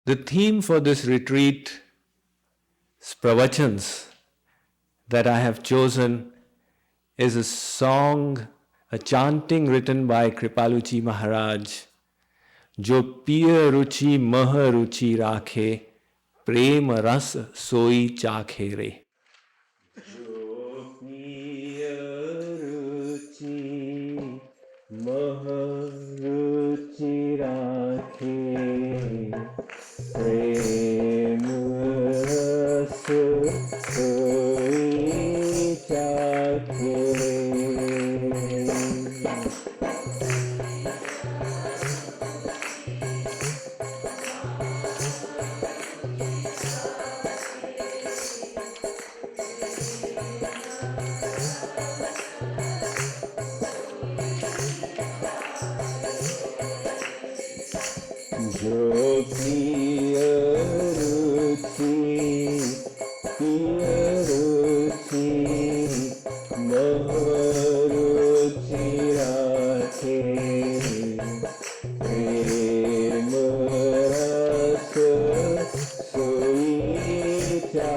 The theme for this retreat, pravachans, that I have chosen is a song, a chanting written by Kripaluji Maharaj. जो Piya Ruchi Maha Ruchi Rakhey, प्रेम रस सोई चाखे रे. जो Piya Ruchi Maha Ruchi Rakhey, प्रेम रस सोई चाखे रे. जो Piya Ruchi Maha Ruchi Rakhey, प्रेम रस सोई चाखे रे.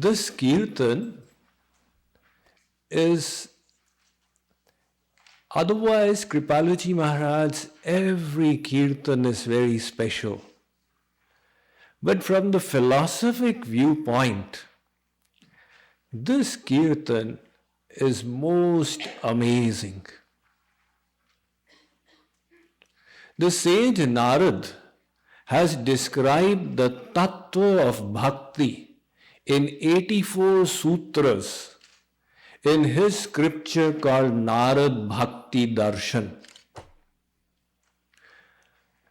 This keertan is, otherwise Kripaluji Maharaj, every keertan is very special. But from the philosophic viewpoint, this keertan is most amazing. The sage Narad has described the tattva of bhakti in 84 sutras in his scripture called Narad Bhakti Darshan.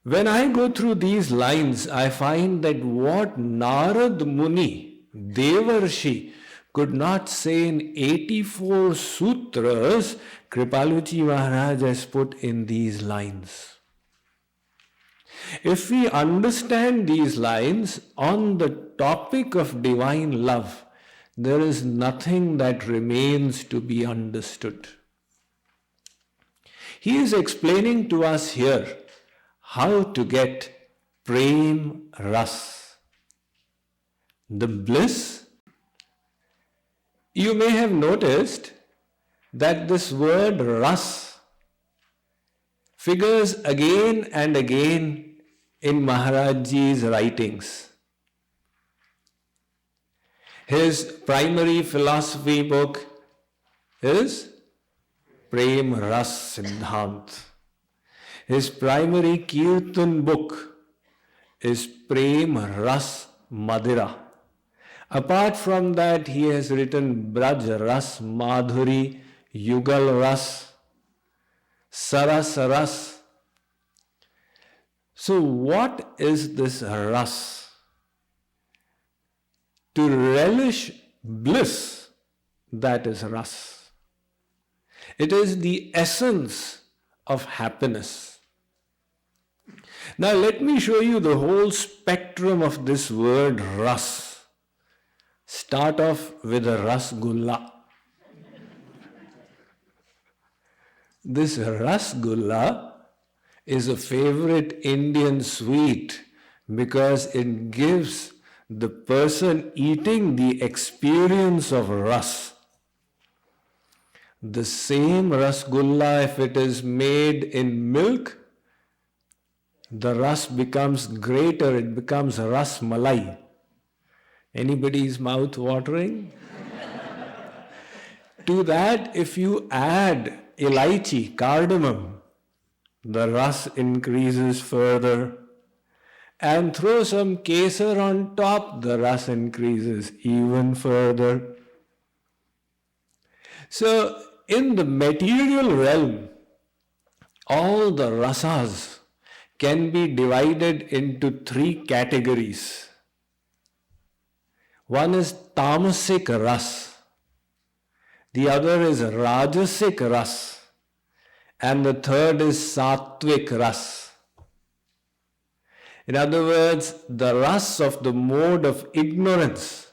When I go through these lines, I find that what Narad Muni, Devarshi, could not say in 84 sutras, Kripaluji Maharaj has put in these lines. If we understand these lines on the topic of divine love, there is nothing that remains to be understood. He is explaining to us here how to get prem ras, the bliss. You may have noticed that this word ras figures again and again in Maharajji's writings. His primary philosophy book is Prem Ras Siddhant. His primary Kirtan book is Prem Ras Madhura. Apart from that, he has written Braj Ras Madhuri, Yugal Ras, Saras Ras. So what is this ras? To relish bliss, that is ras. It is the essence of happiness. Now let me show you the whole spectrum of this word ras. Start off with a rasgulla. This rasgulla is a favorite Indian sweet because it gives the person eating the experience of ras. The same rasgulla, if it is made in milk, the ras becomes greater, it becomes ras malai. Anybody's mouth watering? To that, if you add elaichi, cardamom, the ras increases further. And throw some kesar on top, the ras increases even further. So, in the material realm, all the rasas can be divided into three categories. One is tamasic ras, the other is rajasic ras, and the third is sattvic ras. In other words, the ras of the mode of ignorance,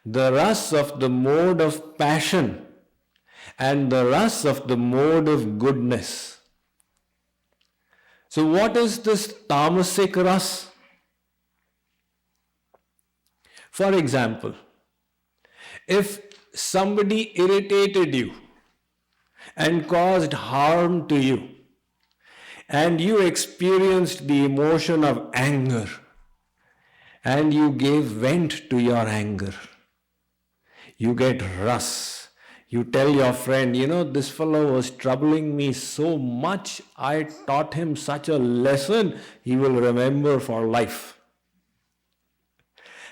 the ras of the mode of passion, and the ras of the mode of goodness. So what is this tamasic ras? For example, if somebody irritated you and caused harm to you, and you experienced the emotion of anger, and you gave vent to your anger, you get ras. You tell your friend, this fellow was troubling me so much, I taught him such a lesson, he will remember for life.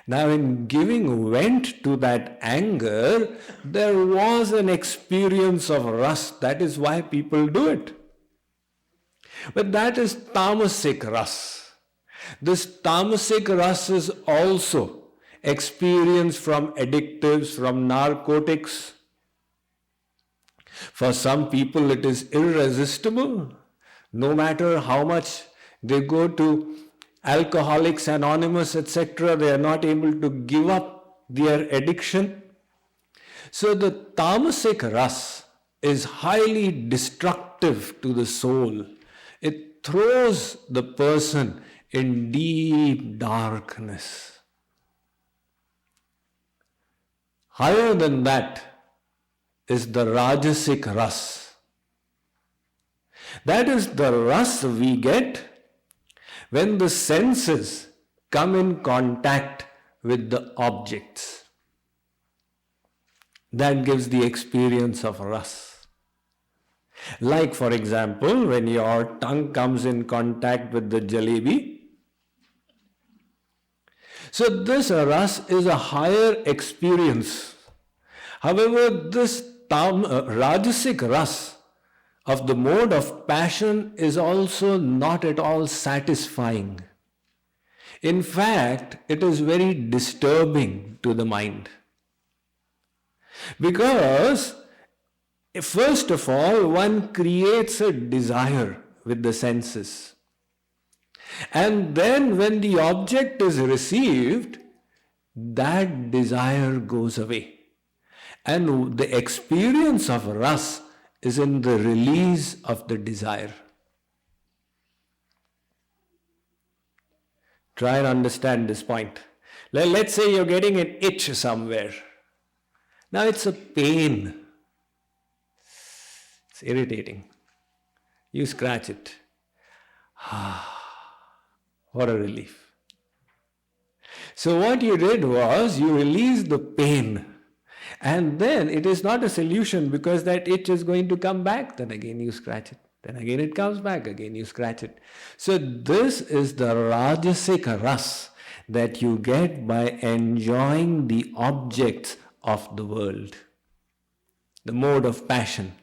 Now, in giving vent to that anger, there was an experience of ras. That is why people do it. But that is tamasic ras. This tamasic ras is also experienced from addictives, from narcotics. For some people it is irresistible. No matter how much they go to Alcoholics Anonymous, etc., they are not able to give up their addiction. So the tamasic ras is highly destructive to the soul. It throws the person in deep darkness. Higher than that is the rajasic ras. That is the ras we get when the senses come in contact with the objects. That gives the experience of ras. Like, for example, when your tongue comes in contact with the jalebi. So this ras is a higher experience. However, this rajasic ras of the mode of passion is also not at all satisfying. In fact, it is very disturbing to the mind. Because, first of all, one creates a desire with the senses. And then when the object is received, that desire goes away. And the experience of ras is in the release of the desire. Try and understand this point. Let's say you're getting an itch somewhere. Now it's a pain. It's irritating. You scratch it. What a relief. So what you did was you released the pain. And then it is not a solution because that itch is going to come back. Then again you scratch it. Then again it comes back. Again you scratch it. So this is the rajasic ras that you get by enjoying the objects of the world. The mode of passion.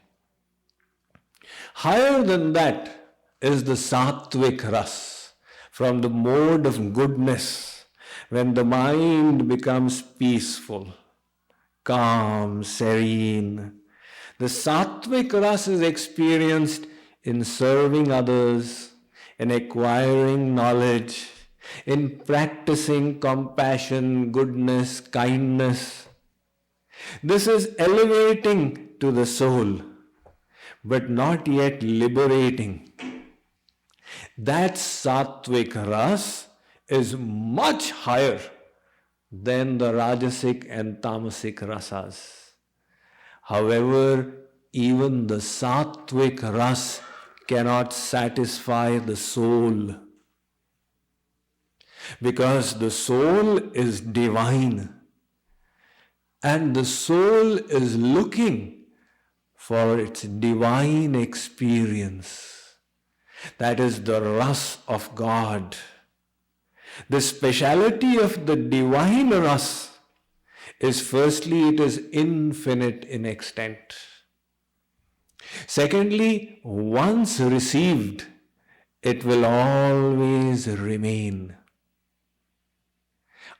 Higher than that is the sattvic ras, from the mode of goodness, when the mind becomes peaceful, calm, serene. The sattvic ras is experienced in serving others, in acquiring knowledge, in practicing compassion, goodness, kindness. This is elevating to the soul, but not yet liberating. That sattvic ras is much higher than the rajasic and tamasic rasas. However, even the sattvic ras cannot satisfy the soul, because the soul is divine and the soul is looking for its divine experience. That is the ras of God. The speciality of the divine ras is, firstly, it is infinite in extent. Secondly, once received, it will always remain.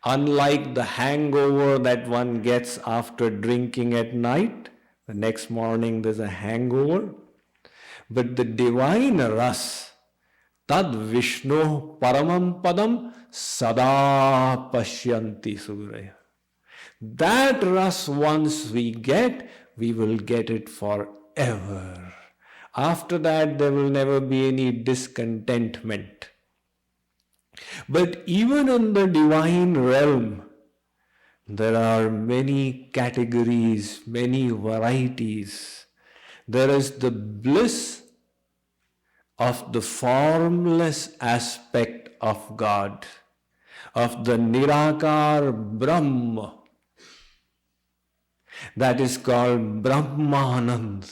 Unlike the hangover that one gets after drinking at night, the next morning there's a hangover. But the divine ras, tad Vishnu paramam padam sada pashyanti suraya. That ras, once we get, we will get it forever. After that, there will never be any discontentment. But even in the divine realm, there are many categories, many varieties. There is the bliss of the formless aspect of God, of the Nirakar Brahma. That is called Brahmanand.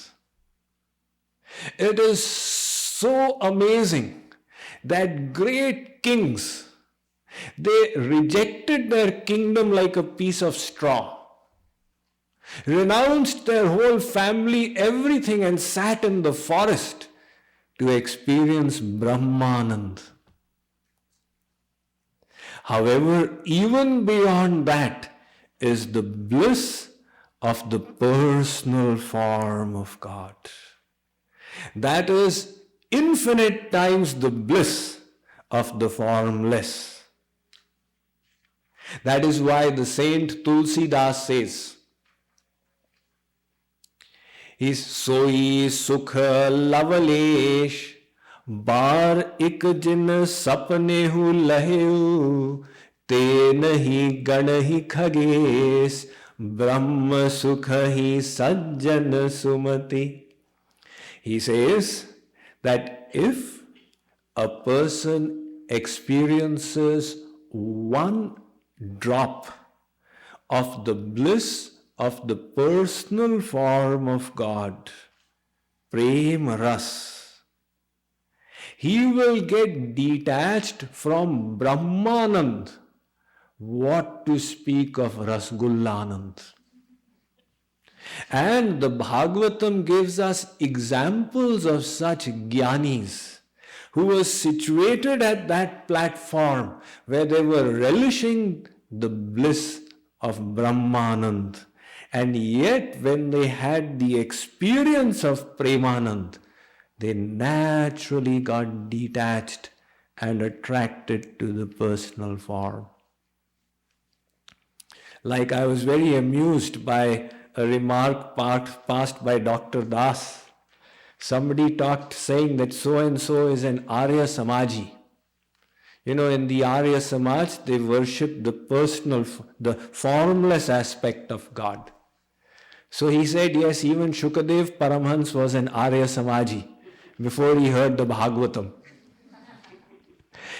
It is so amazing that great kings, they rejected their kingdom like a piece of straw, renounced their whole family, everything, and sat in the forest to experience Brahmanand. However, even beyond that is the bliss of the personal form of God. That is infinite times the bliss of the formless. That is why the Saint Tulsidas says, is soi sukha lavalesh bar ik jin sapnehu laheu te nahi ganahi khages brahma sukha hi sajjan sumati. He says that if a person experiences one drop of the bliss of the personal form of God, Prem Ras, he will get detached from Brahmanand. What to speak of Rasgullanand? And the Bhagavatam gives us examples of such jnanis who were situated at that platform where they were relishing the bliss of Brahmanand. And yet when they had the experience of Premanand, they naturally got detached and attracted to the personal form. Like I was very amused by a remark passed by Dr. Das. Somebody talked saying that so-and-so is an Arya Samaji. You know, in the Arya Samaj, they worship the personal, the formless aspect of God. So he said, yes, even Shukadev Paramhans was an Arya Samaji before he heard the Bhagavatam.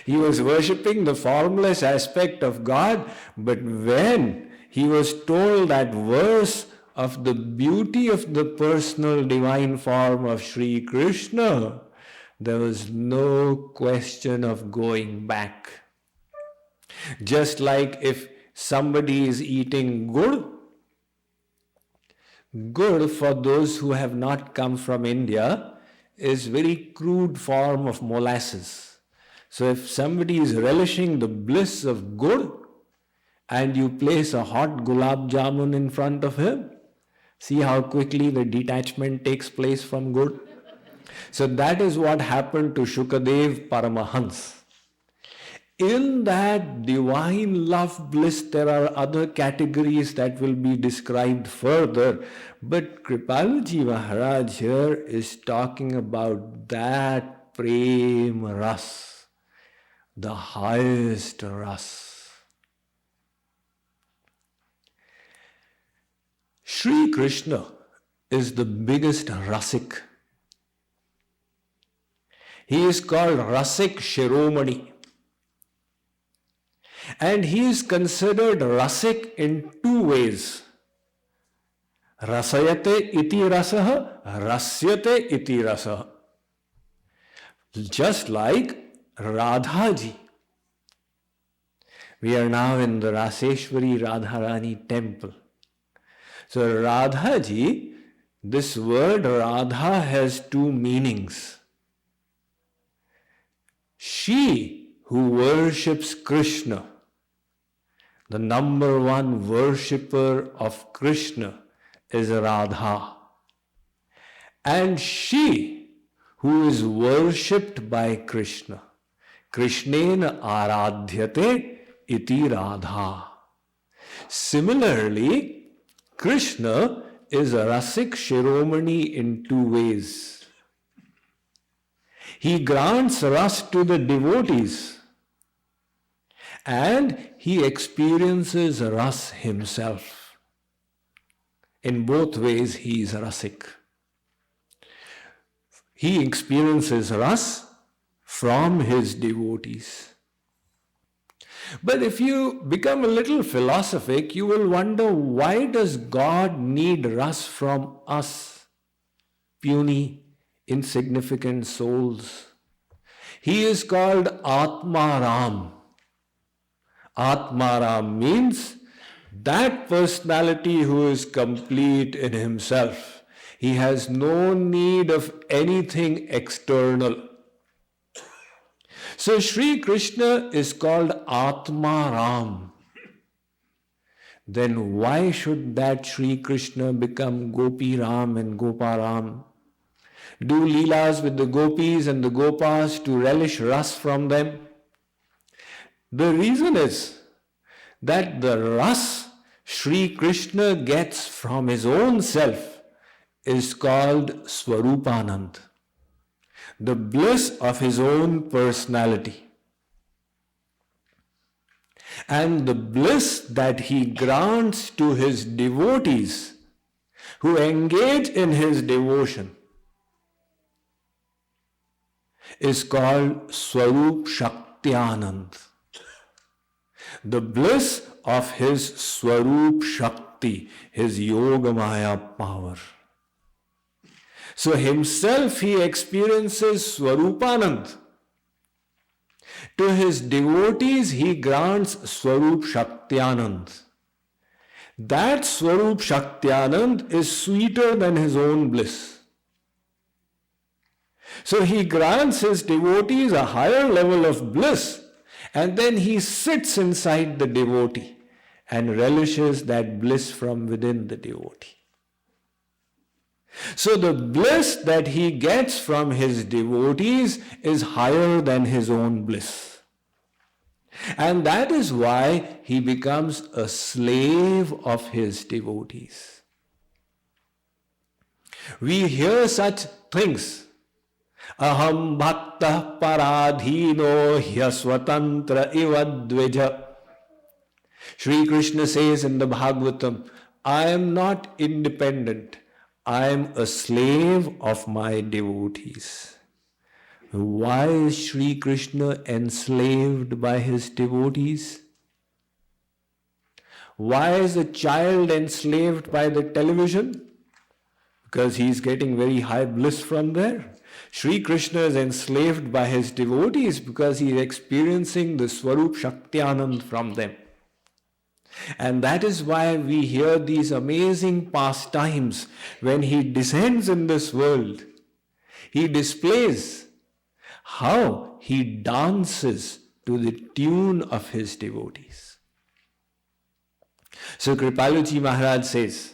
He was worshipping the formless aspect of God, but when he was told that verse of the beauty of the personal divine form of Sri Krishna, there was no question of going back. Just like if somebody is eating gur for those who have not come from India is very crude form of molasses. So if somebody is relishing the bliss of gur and you place a hot gulab jamun in front of him, see how quickly the detachment takes place from gur. So that is what happened to Shukadev Paramahans. In that divine love bliss, there are other categories that will be described further. But Kripaluji Maharaj here is talking about that Prem Ras, the highest ras. Shri Krishna is the biggest rasik. He is called Rasik Shiromani. And he is considered rasik in two ways. Rasayate iti rasaha, rasyate iti rasaha. Just like Radhaji. We are now in the Raseshwari Radharani temple. So Radhaji, this word Radha has two meanings. She who worships Krishna, the number one worshipper of Krishna is Radha. And she who is worshipped by Krishna, Krishnena aradhyate iti Radha. Similarly, Krishna is a Rasik Shiromani in two ways. He grants ras to the devotees and he experiences ras himself. In both ways he is rasik. He experiences ras from his devotees. But if you become a little philosophic, you will wonder, why does God need ras from us, puny, insignificant souls? He is called Atmaram. Atmaram means that personality who is complete in himself. He has no need of anything external. So Sri Krishna is called Atmaram. Then why should that Sri Krishna become Gopi Ram and Goparam? Do leelas with the gopis and the gopas to relish ras from them? The reason is that the ras Sri Krishna gets from his own self is called Swarupanand, the bliss of his own personality. And the bliss that he grants to his devotees who engage in his devotion is called Swarup Shakti-Anand. The bliss of his Swarup Shakti, his Yogamaya power. So himself he experiences Swarupanand. To his devotees he grants Swarup Shakti-Anand. That Swarup Shakti-Anand is sweeter than his own bliss. So he grants his devotees a higher level of bliss, and then he sits inside the devotee and relishes that bliss from within the devotee. So the bliss that he gets from his devotees is higher than his own bliss. And that is why he becomes a slave of his devotees. We hear such things. Aham bhaktah paradhino hyasvatantra ivadvija. Shri Krishna says in the Bhagavatam, I am not independent. I am a slave of my devotees. Why is Shri Krishna enslaved by his devotees? Why is a child enslaved by the television? Because he is getting very high bliss from there. Shri Krishna is enslaved by his devotees because he is experiencing the Swarup Shakti-Anand from them. And that is why we hear these amazing pastimes when he descends in this world. He displays how he dances to the tune of his devotees. So Kripaluji Maharaj says,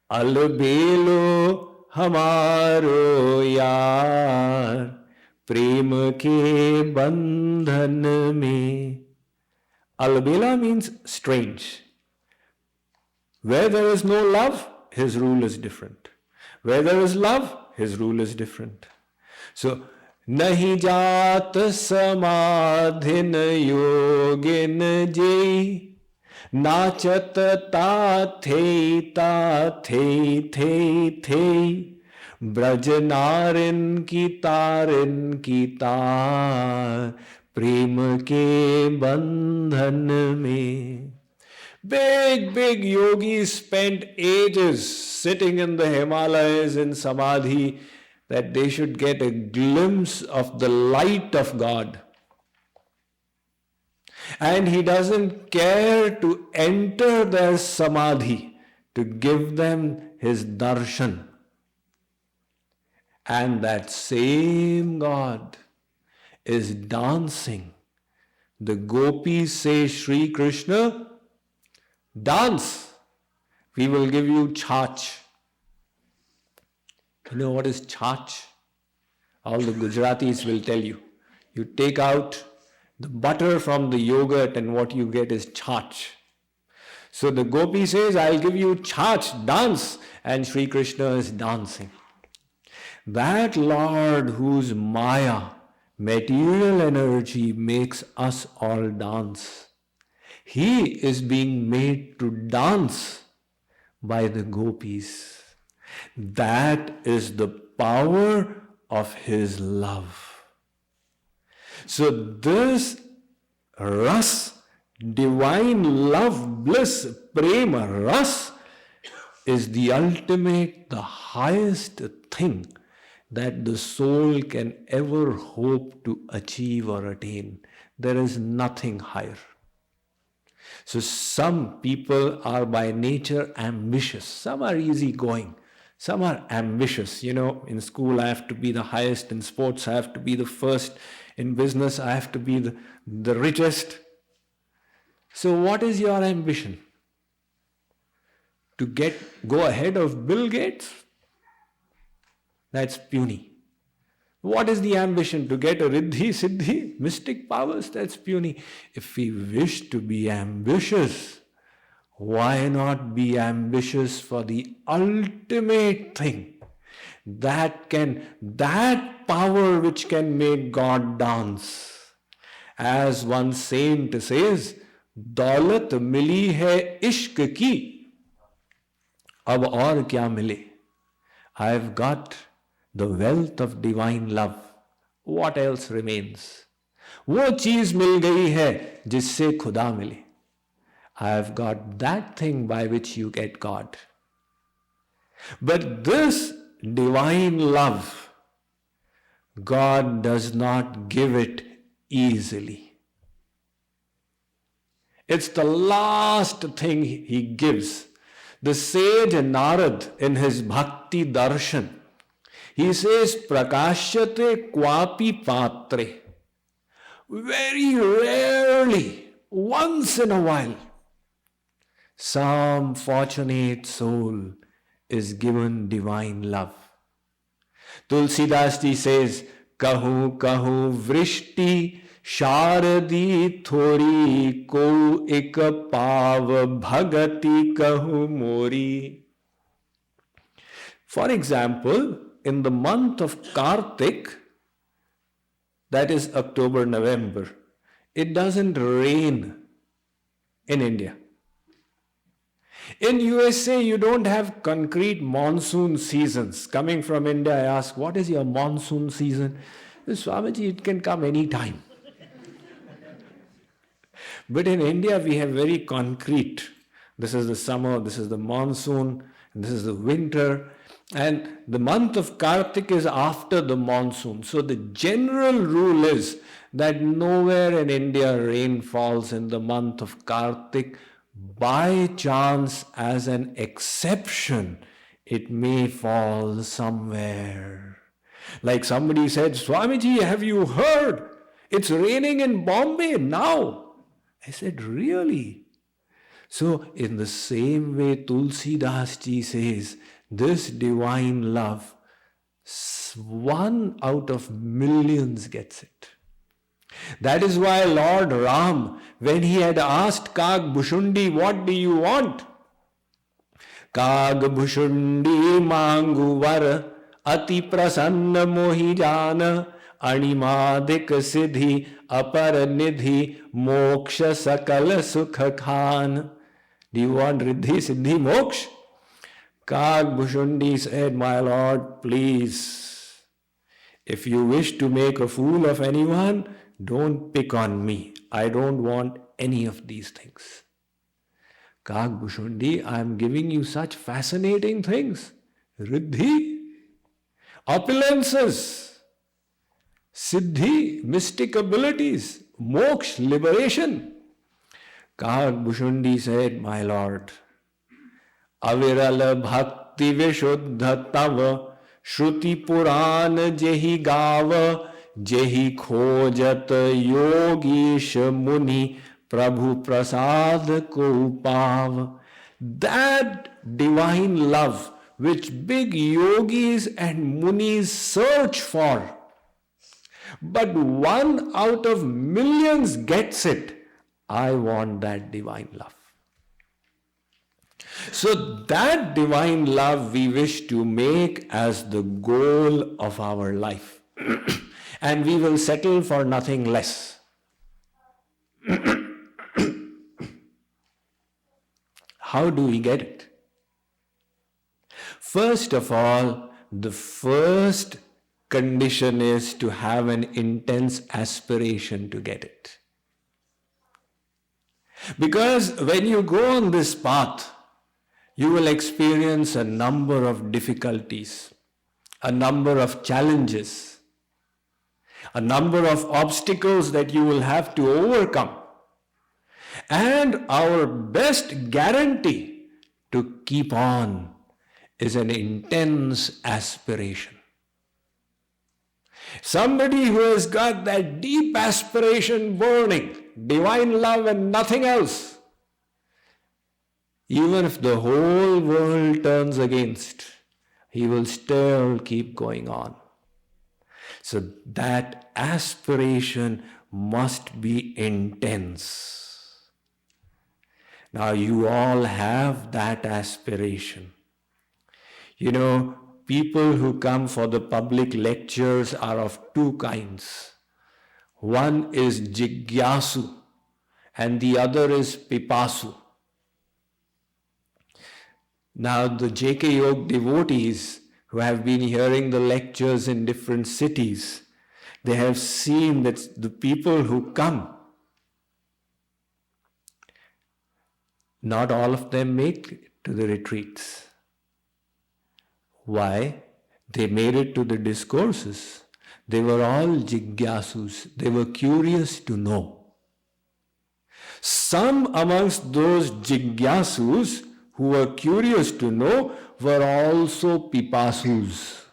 Albelo hamaro yaar prem ke bandhan mein. Albela means strange. Where there is no love, his rule is different. Where there is love, his rule is different. So nahi jaat samadhin yogin jai, नाचत थे ब्रज नारिन की तार प्रेम के बंधन में. Big yogis spent ages sitting in the Himalayas in samadhi that they should get a glimpse of the light of God. And he doesn't care to enter their samadhi to give them his darshan. And that same God is dancing. The gopis say, Shri Krishna, dance. We will give you chach. You know what is chach? All the Gujaratis will tell you. You take out the butter from the yogurt and what you get is chach. So the gopi says, I'll give you chach, dance. And Sri Krishna is dancing. That Lord whose Maya, material energy, makes us all dance, he is being made to dance by the gopis. That is the power of his love. So this ras, divine love, bliss, prema, ras, is the ultimate, the highest thing that the soul can ever hope to achieve or attain. There is nothing higher. So some people are by nature ambitious. Some are easygoing. Some are ambitious. You know, in school I have to be the highest. In sports I have to be the first. In business I have to be the richest. So what is your ambition? To go ahead of Bill Gates? That's puny. What is the ambition? To get a riddhi, siddhi, mystic powers? That's puny. If we wish to be ambitious, why not be ambitious for the ultimate thing? That power which can make God dance. As one saint says, दौलत मिली है इश्क की, अब और क्या मिले? I have got the wealth of divine love. What else remains? वो चीज मिल गई है जिससे खुदा मिले. I have got that thing by which you get God. But this divine love, God does not give it easily. It's the last thing he gives. The sage Narad in his Bhakti Darshan, he says, Prakashyate kwapi patre. Very rarely, once in a while, some fortunate soul is given divine love. Tulsidas ji says, Kahu kahu vrishti Sharadi thori ko ek pav bhagati kahu mori. For example, in the month of Kartik, that is October, November, it doesn't rain in India. In USA, you don't have concrete monsoon seasons. Coming from India, I ask, what is your monsoon season? Swamiji, it can come any time. But in India, we have very concrete. This is the summer, this is the monsoon, and this is the winter. And the month of Kartik is after the monsoon. So the general rule is that nowhere in India rain falls in the month of Kartik. By chance, as an exception, it may fall somewhere. Like somebody said, Swamiji, have you heard? It's raining in Bombay now. I said, really? So in the same way, Tulsidas ji says, this divine love, one out of millions gets it. That is why Lord Ram, when he had asked Kag Bhushundi, what do you want? Kag Bhushundi mangu var ati prasanna mohi jana Animadik siddhi apar nidhi moksha sakal sukha khan. Do you want riddhi, siddhi, moksha? Kagbhushundi said, my lord, please, if you wish to make a fool of anyone, don't pick on me. I don't want any of these things. Kagbhushundi, I am giving you such fascinating things. Riddhi, opulences, siddhi, mystic abilities, moksha, liberation. Kagbhushundi said, my lord, aviral bhakti vishuddha tava shruti puran jehi gava jehi khojat yogish muni prabhu prasad ko pav. That divine love which big yogis and munis search for, but one out of millions gets it. I want that divine love. So that divine love we wish to make as the goal of our life. And we will settle for nothing less. How do we get it? First of all, the first condition is to have an intense aspiration to get it. Because when you go on this path, you will experience a number of difficulties, a number of challenges, a number of obstacles that you will have to overcome. And our best guarantee to keep on is an intense aspiration. Somebody who has got that deep aspiration burning, divine love and nothing else, even if the whole world turns against, he will still keep going on. So that aspiration must be intense. Now you all have that aspiration. You know, people who come for the public lectures are of two kinds. One is Jigyasu and the other is Pipasu. Now the JKYog devotees who have been hearing the lectures in different cities, they have seen that the people who come, not all of them make it to the retreats. Why? They made it to the discourses. They were all Jigyasus. They were curious to know. Some amongst those Jigyasus who were curious to know were also Pipasus.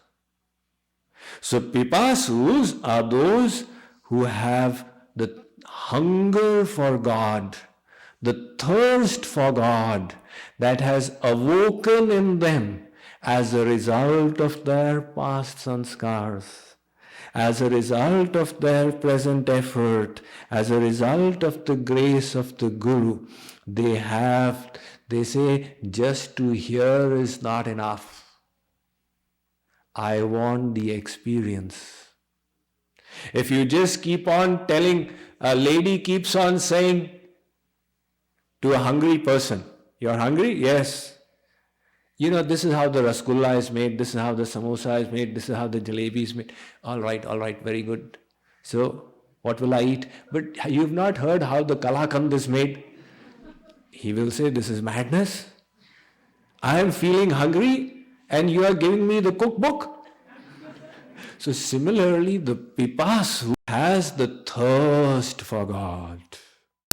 So Pipasus are those who have the hunger for God, the thirst for God that has awoken in them as a result of their past sanskars, as a result of their present effort, as a result of the grace of the Guru. They say, just to hear is not enough. I want the experience. If you just keep on telling, a lady keeps on saying to a hungry person, you're hungry? Yes. You know, this is how the rasgulla is made, this is how the samosa is made, this is how the jalebi is made. All right, very good. So, what will I eat? But you've not heard how the kalakand is made. He will say, this is madness. I am feeling hungry and you are giving me the cookbook. So similarly, the pipasu has the thirst for God.